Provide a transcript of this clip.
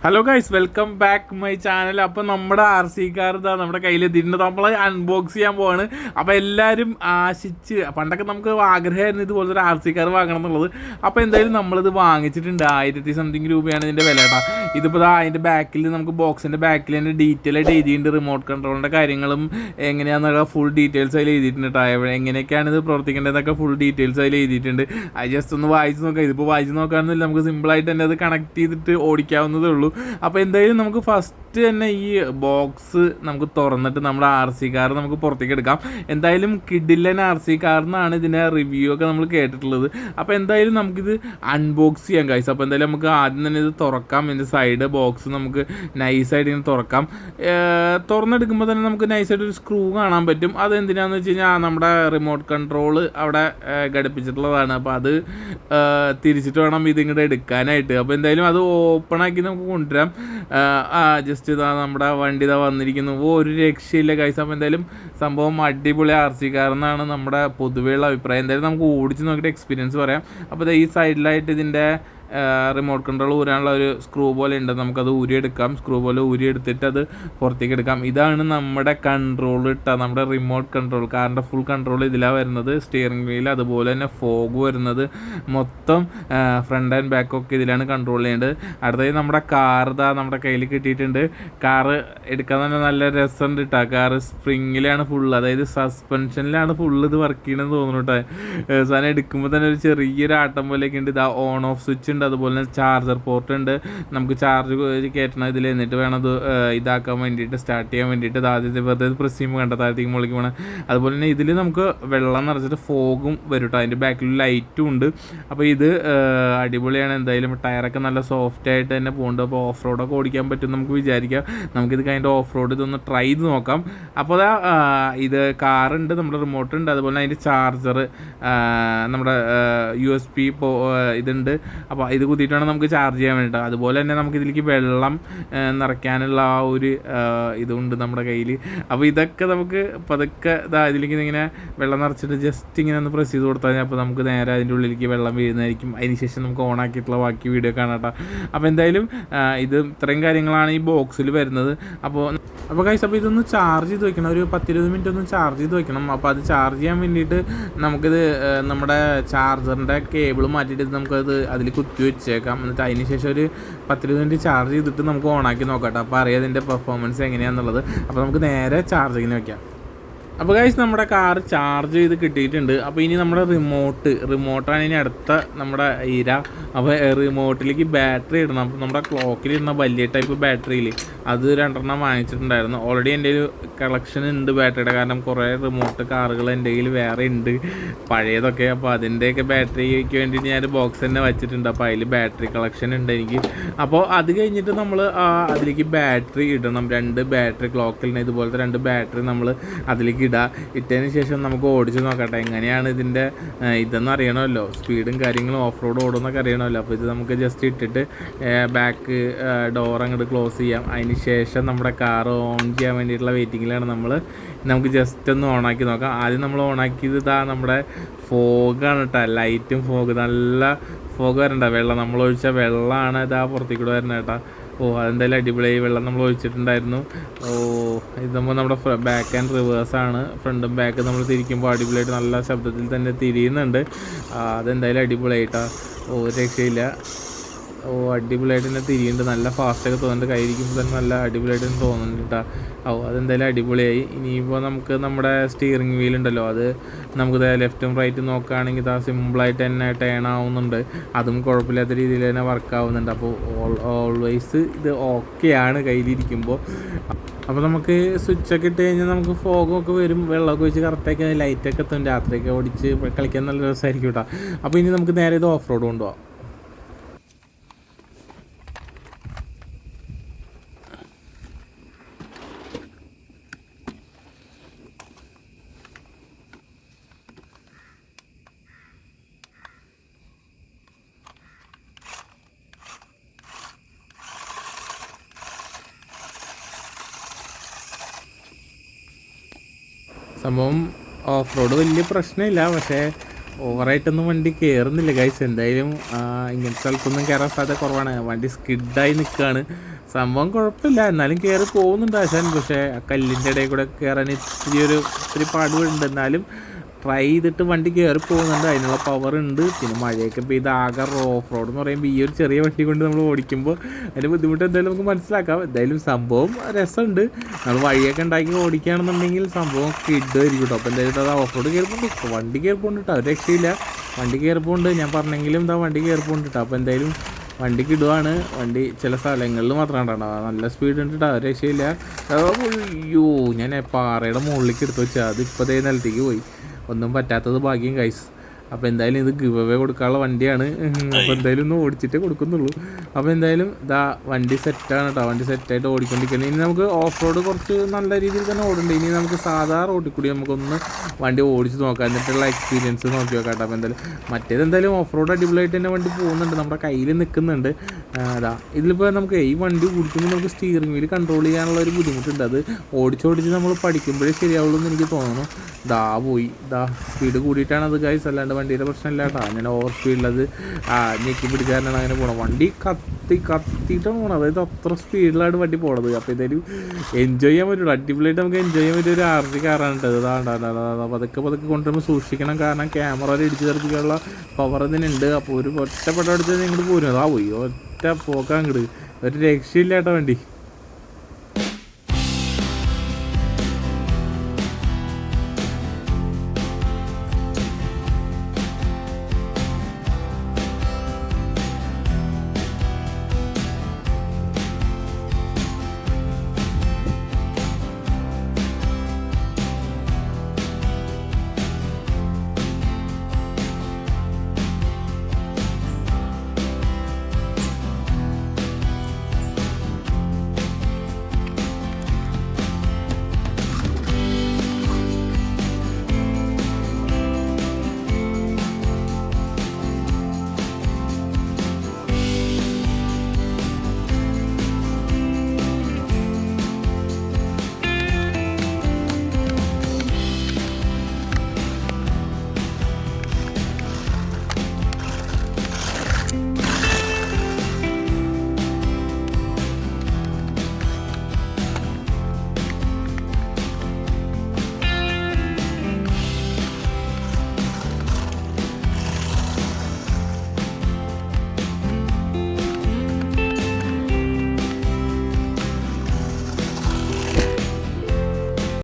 Hello guys, welcome back my channel. അപ്പോൾ നമ്മുടെ R C car ഇതാ നമ്മുടെ കയ്യിലെത്തിയിട്ടുണ്ട്. നമ്മൾ അൺബോക്സ് ചെയ്യാൻ പോവാണ്. അപ്പോൾ എല്ലാവരും ആശിച്ച്, പണ്ടൊക്കെ നമുക്ക് ആഗ്രഹമായിരുന്നു ഇതുപോലത്തെ ഒരു ആർ സി കാർ വാങ്ങണം എന്നുള്ളത്. അപ്പോൾ എന്തായാലും നമ്മളിത് വാങ്ങിച്ചിട്ടുണ്ട്. 1000 സംതിങ് രൂപയാണ് ഇതിൻ്റെ വില കേട്ടോ. ഇതിപ്പോൾ അതിൻ്റെ ബാക്കിൽ നമുക്ക് ബോക്സിൻ്റെ ബാക്കിൽ തന്നെ ഡീറ്റെയിൽ ആയിട്ട് എഴുതിയിട്ടുണ്ട്. റിമോട്ട് കൺട്രോളിൻ്റെ കാര്യങ്ങളും എങ്ങനെയാണെന്നുള്ള ഫുൾ ഡീറ്റെയിൽസ് അതിൽ എഴുതിയിട്ടുണ്ട് കേട്ടോ. എങ്ങനെയൊക്കെയാണ് ഇത് പ്രവർത്തിക്കേണ്ടതെന്നൊക്കെ ഫുൾ ഡീറ്റെയിൽസ് അതിൽ എഴുതിയിട്ടുണ്ട്. അത് ജസ്റ്റ് ഒന്ന് വായിച്ച് നോക്കാം. ഇതിപ്പോൾ വായിച്ച് നോക്കാമെന്നില്ല, നമുക്ക് സിമ്പിളായിട്ട് തന്നെ അത് കണക്ട് ചെയ്തിട്ട് ഓടിക്കാവുന്നതേ ഉള്ളൂ. അപ്പോൾ എന്തായാലും നമുക്ക് ഫസ്റ്റ് തന്നെ ഈ ബോക്സ് നമുക്ക് തുറന്നിട്ട് നമ്മുടെ ആർ സി കാർ നമുക്ക് പുറത്തേക്ക് എടുക്കാം. എന്തായാലും കിഡിലൻ ആർ സി കാറിനാണ് ഇതിൻ്റെ റിവ്യൂ ഒക്കെ നമ്മൾ കേട്ടിട്ടുള്ളത്. അപ്പോൾ എന്തായാലും നമുക്കിത് അൺബോക്സ് ചെയ്യാം ഗൈസ്. അപ്പോൾ എന്തായാലും നമുക്ക് ആദ്യം തന്നെ ഇത് തുറക്കാം. ഇതിൻ്റെ സൈഡ് ബോക്സ് നമുക്ക് നൈസായിട്ട് ഇങ്ങനെ തുറക്കാം. തുറന്നെടുക്കുമ്പോൾ തന്നെ നമുക്ക് നൈസായിട്ട് ഒരു സ്ക്രൂ കാണാൻ പറ്റും. അതെന്തിനാണെന്ന് വെച്ച് കഴിഞ്ഞാൽ നമ്മുടെ റിമോട്ട് കൺട്രോൾ അവിടെ ഘടിപ്പിച്ചിട്ടുള്ളതാണ്. അപ്പോൾ അത് തിരിച്ചിട്ട് വേണം ഇതിങ്ങോട്ട് എടുക്കാനായിട്ട്. അപ്പോൾ എന്തായാലും അത് ഓപ്പണാക്കി നമുക്ക് കൊണ്ടുവരാം. ജസ്റ്റ് ഇതാ നമ്മുടെ വണ്ടി ഇതാ വന്നിരിക്കുന്നു. ഒരു രക്ഷയില്ല ഗൈസ്. അപ്പോൾ എന്തായാലും സംഭവം അടിപൊളി ആർ സി കാറെന്നാണ് നമ്മുടെ പൊതുവെയുള്ള അഭിപ്രായം. എന്തായാലും നമുക്ക് ഓടിച്ച് നോക്കിയിട്ട് എക്സ്പീരിയൻസ് പറയാം. അപ്പോൾ ഈ സൈഡിലായിട്ട് ഇതിൻ്റെ റിമോട്ട് കൺട്രോൾ ഊരാനുള്ള ഒരു സ്ക്രൂ പോലെ ഉണ്ട്. നമുക്കത് ഊരിയെടുക്കാം. സ്ക്രൂ പോലെ ഊരിയെടുത്തിട്ട് അത് പുറത്തേക്ക് എടുക്കാം. ഇതാണ് നമ്മുടെ കൺട്രോൾ ഇട്ടാൽ നമ്മുടെ റിമോട്ട് കൺട്രോൾ, കാറിൻ്റെ ഫുൾ കൺട്രോൾ ഇതിലാണ് വരുന്നത്. സ്റ്റിയറിംഗ് വീൽ, അതുപോലെ തന്നെ ഫോഗ് വരുന്നത്, മൊത്തം ഫ്രണ്ട് ആൻഡ് ബാക്ക് ഒക്കെ ഇതിലാണ് കൺട്രോൾ ചെയ്യേണ്ടത്. അടുത്തത് നമ്മുടെ കാർ ഇതാ നമ്മുടെ കയ്യിൽ കിട്ടിയിട്ടുണ്ട്. കാറ് എടുക്കാൻ തന്നെ നല്ല രസമുണ്ട് കേട്ടോ. കാറ് സ്പ്രിങ്ങിലാണ് ഫുള്ള്, അതായത് സസ്പെൻഷനിലാണ് ഫുള്ള് ഇത് വർക്ക് ചെയ്യണമെന്ന് തോന്നുന്നു കേട്ടോ. സാധനം എടുക്കുമ്പോൾ തന്നെ ഒരു ചെറിയൊരു ആട്ടം പോലെയൊക്കെ ഉണ്ട്. ഇതാ ഓൺ ഓഫ് സ്വിച്ച് ഉണ്ട്, അതുപോലെ തന്നെ ചാർജർ പോർട്ട് ഉണ്ട്. നമുക്ക് ചാർജ് കയറ്റണം ഇതിൽ, എന്നിട്ട് വേണം അത് ഇതാക്കാൻ വേണ്ടിയിട്ട്, സ്റ്റാർട്ട് ചെയ്യാൻ വേണ്ടിയിട്ട്. ഇത് ആദ്യത്തെ വെറുതെ പ്രസ് ചെയ്യുമ്പോൾ കണ്ട താഴത്തേക്ക് മുകളിലേക്ക് വേണം. അതുപോലെ തന്നെ ഇതിൽ നമുക്ക് വെള്ളം നിറച്ചിട്ട് ഫോഗും വരും കേട്ടോ. അതിൻ്റെ ബാക്കിൽ ലൈറ്റും ഉണ്ട്. അപ്പോൾ ഇത് അടിപൊളിയാണ്. എന്തായാലും ടയറൊക്കെ നല്ല സോഫ്റ്റ് ആയിട്ട് തന്നെ പോകുന്നുണ്ട്. അപ്പോൾ ഓഫ് റോഡൊക്കെ ഓടിക്കാൻ പറ്റും നമുക്ക് വിചാരിക്കാം. നമുക്കിത് കഴിഞ്ഞിട്ട് ഓഫ് റോഡ് ഇതൊന്ന് ട്രൈ ചെയ്ത് നോക്കാം. അപ്പോൾ ഇത് കാറുണ്ട്, നമ്മുടെ റിമോട്ട് ഉണ്ട്, അതുപോലെ അതിൻ്റെ ചാർജർ, നമ്മുടെ USB ഇതുണ്ട്. അപ്പോൾ ഇത് കുത്തിയിട്ടാണ് നമുക്ക് ചാർജ് ചെയ്യാൻ വേണ്ടിയിട്ട്. അതുപോലെ തന്നെ നമുക്ക് ഇതിലേക്ക് വെള്ളം നിറയ്ക്കാനുള്ള ആ ഒരു ഇതുണ്ട് നമ്മുടെ കയ്യിൽ. അപ്പോൾ ഇതൊക്കെ നമുക്ക് പതുക്കെ ഇതിലേക്ക് ഇങ്ങനെ വെള്ളം നിറച്ചിട്ട് ജസ്റ്റ് ഇങ്ങനെ ഒന്ന് പ്രസ് ചെയ്ത് കൊടുത്താൽ അപ്പോൾ നമുക്ക് നേരെ അതിൻ്റെ ഉള്ളിലേക്ക് വെള്ളം വീഴുന്നതായിരിക്കും. അതിന് ശേഷം നമുക്ക് ഓണാക്കിയിട്ടുള്ള ബാക്കി വീഡിയോ കാണാം കേട്ടോ. അപ്പോൾ എന്തായാലും ഇത് ഇത്രയും കാര്യങ്ങളാണ് ഈ ബോക്സിൽ വരുന്നത്. അപ്പോൾ ഗൈസ്, അപ്പോൾ ഇതൊന്ന് ചാർജ് ചെയ്ത് വെക്കണം. ഒരു 10-20 മിനിറ്റ് ഒന്ന് ചാർജ് ചെയ്ത് വെക്കണം. അപ്പോൾ അത് ചാർജ് ചെയ്യാൻ വേണ്ടിയിട്ട് നമുക്കിത് നമ്മുടെ ചാർജറിൻ്റെ കേബിൾ മാറ്റിയിട്ട് നമുക്കത് അതിൽ കുത്തി വെച്ചേക്കാം. എന്നിട്ട് അതിന് ശേഷം ഒരു 10-20 മിനിറ്റ് ചാർജ് ചെയ്തിട്ട് നമുക്ക് ഓണാക്കി നോക്കാം. അപ്പോൾ അറിയാം അതിൻ്റെ പെർഫോമൻസ് എങ്ങനെയാണെന്നുള്ളത്. അപ്പോൾ നമുക്ക് നേരെ ചാർജിങ്ങിന് വെക്കാം. അപ്പോൾ ഗൈസ്, നമ്മുടെ കാർ ചാർജ് ചെയ്ത് കിട്ടിയിട്ടുണ്ട്. അപ്പോൾ ഇനി നമ്മുടെ റിമോട്ടാണ് ഇനി അടുത്ത നമ്മുടെ ഇര. അപ്പോൾ റിമോട്ടിലേക്ക് ബാറ്ററി ഇടണം. അപ്പോൾ നമ്മുടെ ക്ലോക്കിലിടുന്ന വലിയ ടൈപ്പ് ബാറ്ററിയിൽ അത് 2 വാങ്ങിച്ചിട്ടുണ്ടായിരുന്നു. ഓൾറെഡി എൻ്റെ ഒരു കളക്ഷൻ ഉണ്ട് ബാറ്ററിയുടെ. കാരണം കുറേ റിമോട്ട് കാറുകൾ എൻ്റെ കയ്യിൽ വേറെ ഉണ്ട്, പഴയതൊക്കെ. അപ്പോൾ അതിൻ്റെയൊക്കെ ബാറ്ററിക്ക് വേണ്ടിയിട്ട് ഞാൻ ബോക്സ് തന്നെ വെച്ചിട്ടുണ്ട്. അപ്പോൾ അതിൽ ബാറ്ററി കളക്ഷൻ ഉണ്ട് എനിക്ക്. അപ്പോൾ അത് കഴിഞ്ഞിട്ട് നമ്മൾ അതിലേക്ക് ബാറ്ററി ഇടണം. 2 ബാറ്ററി ക്ലോക്കിലിന് ഇതുപോലത്തെ 2 ബാറ്ററി നമ്മൾ അതിലേക്ക് ഇട്ടതിന് ശേഷം നമുക്ക് ഓടിച്ച് നോക്കട്ടെ എങ്ങനെയാണ് ഇതിൻ്റെ ഇതെന്ന് അറിയണമല്ലോ. സ്പീഡും കാര്യങ്ങളും ഓഫ് റോഡ് ഓടുന്നൊക്കെ അറിയണമല്ലോ. അപ്പോൾ ഇത് നമുക്ക് ജസ്റ്റ് ഇട്ടിട്ട് ബാക്ക് ഡോർ അങ്ങോട്ട് ക്ലോസ് ചെയ്യാം. അതിന് ശേഷം നമ്മുടെ കാർ ഓൺ ചെയ്യാൻ വേണ്ടിയിട്ടുള്ള വെയിറ്റിങ്ങിലാണ് നമുക്ക് ജസ്റ്റ് ഒന്ന് ഓണാക്കി നോക്കാം. ആദ്യം നമ്മൾ ഓണാക്കിയത് നമ്മുടെ ഫോഗാണ് കേട്ടോ. ലൈറ്റും ഫോഗ്, നല്ല ഫോഗ് വരണ്ട. വെള്ളം നമ്മൾ ഒഴിച്ച വെള്ളമാണ് പുറത്തേക്ക് കൂടെ വരുന്നത് കേട്ടോ. അതെന്തായാലും അടിപൊളിയായി. വെള്ളം നമ്മൾ ഒഴിച്ചിട്ടുണ്ടായിരുന്നു. ഇത് നമ്മുടെ ബാക്ക് ആൻഡ് റിവേഴ്സാണ്. ഫ്രണ്ടും ബാക്ക് നമ്മൾ തിരിക്കുമ്പോൾ അടിപൊളിയായിട്ട് നല്ല ശബ്ദത്തിൽ തന്നെ തിരിയുന്നുണ്ട്. അതെന്തായാലും അടിപൊളിയായിട്ടാണ്. രക്ഷയില്ല. അടിപൊളിയായിട്ട് തന്നെ തിരിയുന്നുണ്ട്. നല്ല ഫാസ്റ്റൊക്കെ തോന്നുന്നുണ്ട്. കയ്യിരിക്കുമ്പോൾ തന്നെ നല്ല അടിപൊളിയായിട്ട് തന്നെ തോന്നുന്നുണ്ട് കേട്ടോ. അതെന്തായാലും അടിപൊളിയായി. ഇനിയിപ്പോൾ നമുക്ക് നമ്മുടെ സ്റ്റിയറിംഗ് വീലുണ്ടല്ലോ, അത് നമുക്ക് ലെഫ്റ്റും റൈറ്റും നോക്കുകയാണെങ്കിൽ സിമ്പിളായിട്ട് തന്നെ ടേൺ ആവുന്നുണ്ട്. അതും കുഴപ്പമില്ലാത്ത രീതിയിൽ തന്നെ വർക്ക് ആവുന്നുണ്ട്. അപ്പോൾ ഓൾവേസ് ഇത് ഓക്കെയാണ് കയ്യിലിരിക്കുമ്പോൾ. അപ്പോൾ നമുക്ക് സ്വിച്ചൊക്കെ ഇട്ട് കഴിഞ്ഞാൽ നമുക്ക് ഫോഗൊക്കെ വരും. വെള്ളമൊക്കെ വെച്ച് കറക്റ്റാക്കി ലൈറ്റൊക്കെ എത്തും. രാത്രിയൊക്കെ ഓടിച്ച് കളിക്കാൻ നല്ല രസമായിരിക്കും കേട്ടോ. അപ്പോൾ ഇനി നമുക്ക് നേരെ ഇത് ഓഫ് റോഡ് കൊണ്ടുപോകാം. സംഭവം ഓഫ് റോഡ് വലിയ പ്രശ്നമില്ല, പക്ഷേ ഓവറായിട്ടൊന്നും വണ്ടി കയറുന്നില്ല ഗൈസ്. എന്തായാലും ഇങ്ങനത്തെ സ്ഥലത്തൊന്നും കയറാൻ സാധ്യത കുറവാണ്. വണ്ടി സ്കിഡായി നിൽക്കുകയാണ്. സംഭവം കുഴപ്പമില്ല, എന്നാലും കയറി പോകുന്നുണ്ട് ആശാൻ. പക്ഷേ ആ കല്ലിൻ്റെ ഇടയിൽ കൂടെ കയറാൻ ഇത്തിരി പാടുണ്ട്. എന്നാലും ട്രൈ ചെയ്തിട്ട് വണ്ടി കയറി പോകുന്നുണ്ട്, അതിനുള്ള പവർ ഉണ്ട്. പിന്നെ മഴയൊക്കെ പെയ്ത് ആകെ ഓഫ് റോഡ് എന്ന് പറയുമ്പോൾ ഈ ഒരു ചെറിയ വണ്ടി കൊണ്ട് നമ്മൾ ഓടിക്കുമ്പോൾ അതിൻ്റെ ബുദ്ധിമുട്ട് എന്തായാലും നമുക്ക് മനസ്സിലാക്കാം. എന്തായാലും സംഭവം രസമുണ്ട്. നമ്മൾ വഴിയൊക്കെ ഉണ്ടാക്കി ഓടിക്കുകയാണെന്നുണ്ടെങ്കിൽ സംഭവം കിട്ടുമായിരിക്കും കേട്ടോ. അപ്പോൾ എന്തായാലും അത് ഓഫ് റോഡ് കയറിപ്പോണ്ട്, വണ്ടി കയറിപ്പോണ്ട് കേട്ടോ, ഒരു രക്ഷയില്ല. വണ്ടി കയറിപ്പോണ്ട്, ഞാൻ പറഞ്ഞെങ്കിലും എന്താ വണ്ടി കയറിപ്പോണ്ട് കേട്ടോ. അപ്പോൾ എന്തായാലും വണ്ടിക്ക് ഇടുവാണ്. വണ്ടി ചില സ്ഥലങ്ങളിൽ മാത്രം ഉണ്ടാവും, നല്ല സ്പീഡ് ഉണ്ട് കേട്ടോ, ഒരു രക്ഷയില്ല. അയ്യോ, ഞാൻ പാറയുടെ മുകളിലേക്ക് എടുത്ത് വെച്ചാൽ അത് ഇപ്പോൾ ദേ നിലത്തേക്ക് പോയി. ഒന്നും പറ്റാത്തത് ഭാഗ്യം ഗൈസ്. അപ്പോൾ എന്തായാലും ഇത് ഗിവ് അവേ കൊടുക്കാനുള്ള വണ്ടിയാണ്. അപ്പോൾ എന്തായാലും ഒന്ന് ഓടിച്ചിട്ടേ കൊടുക്കുന്നുള്ളൂ. അപ്പോൾ എന്തായാലും ഇതാ വണ്ടി സെറ്റാണ് കേട്ടോ, വണ്ടി സെറ്റായിട്ട് ഓടിക്കൊണ്ടിരിക്കുന്നത്. ഇനി നമുക്ക് ഓഫ് റോഡ് കുറച്ച് നല്ല രീതിയിൽ തന്നെ ഓടുന്നുണ്ട്. ഇനി നമുക്ക് സാധാ റോഡിൽ കൂടി നമുക്കൊന്ന് വണ്ടി ഓടിച്ച് നോക്കാം, എന്നിട്ടുള്ള എക്സ്പീരിയൻസ് നോക്കി നോക്കാം കേട്ടോ. അപ്പോൾ എന്തായാലും മറ്റേത് എന്തായാലും ഓഫ് റോഡ് അടിപൊളിയായിട്ട് തന്നെ വണ്ടി പോകുന്നുണ്ട്, നമ്മുടെ കയ്യിൽ നിൽക്കുന്നുണ്ട്. അതാ ഇതിലിപ്പോൾ നമുക്ക് ഈ വണ്ടി ഓടിക്കുമ്പോൾ നമുക്ക് സ്റ്റിയറിംഗ് വീൽ കൺട്രോൾ ചെയ്യാനുള്ള ഒരു ബുദ്ധിമുട്ടുണ്ട്. അത് ഓടിച്ചോടിച്ച് നമ്മൾ പഠിക്കുമ്പോഴേ ശരിയാവുള്ളൂ എന്ന് എനിക്ക് തോന്നുന്നു. സ്പീഡ് കൂടിയിട്ടാണ് അത് ഗൈസ്, അല്ലാണ്ട് വണ്ടിയുടെ പ്രശ്നമില്ല കേട്ടോ. ഞാൻ ഓവർ സ്പീഡിലത് ഞെക്കി പിടിക്കാനാണ് അങ്ങനെ പോകണം. വണ്ടി കത്തിയിട്ടാണ് പോകണം, അതായത് അത്ര സ്പീഡിലാണ് വണ്ടി പോണത്. അപ്പോൾ ഇതൊരു എൻജോയ് ചെയ്യാൻ പറ്റുള്ളൂ, അടിപൊളിയായിട്ട് നമുക്ക് എൻജോയ് ചെയ്യാൻ പറ്റിയ ഒരു RC കാറാണ് കേട്ടോ. പതുക്കെ കൊണ്ടുവരുമ്പോൾ സൂക്ഷിക്കണം, കാരണം ക്യാമറ ഇടിച്ച് തെറിപ്പിക്കാനുള്ള പവർ ഇതിനുണ്ട്. അപ്പോൾ ഒരു ഒറ്റപ്പെട്ട അടുത്ത് നിങ്ങൾ പോരും, അതാ പോയി ഒറ്റ പോക്കാൻ ഇങ്ങോട്ട്, ഒരു രക്ഷയില്ല കേട്ടോ വണ്ടി.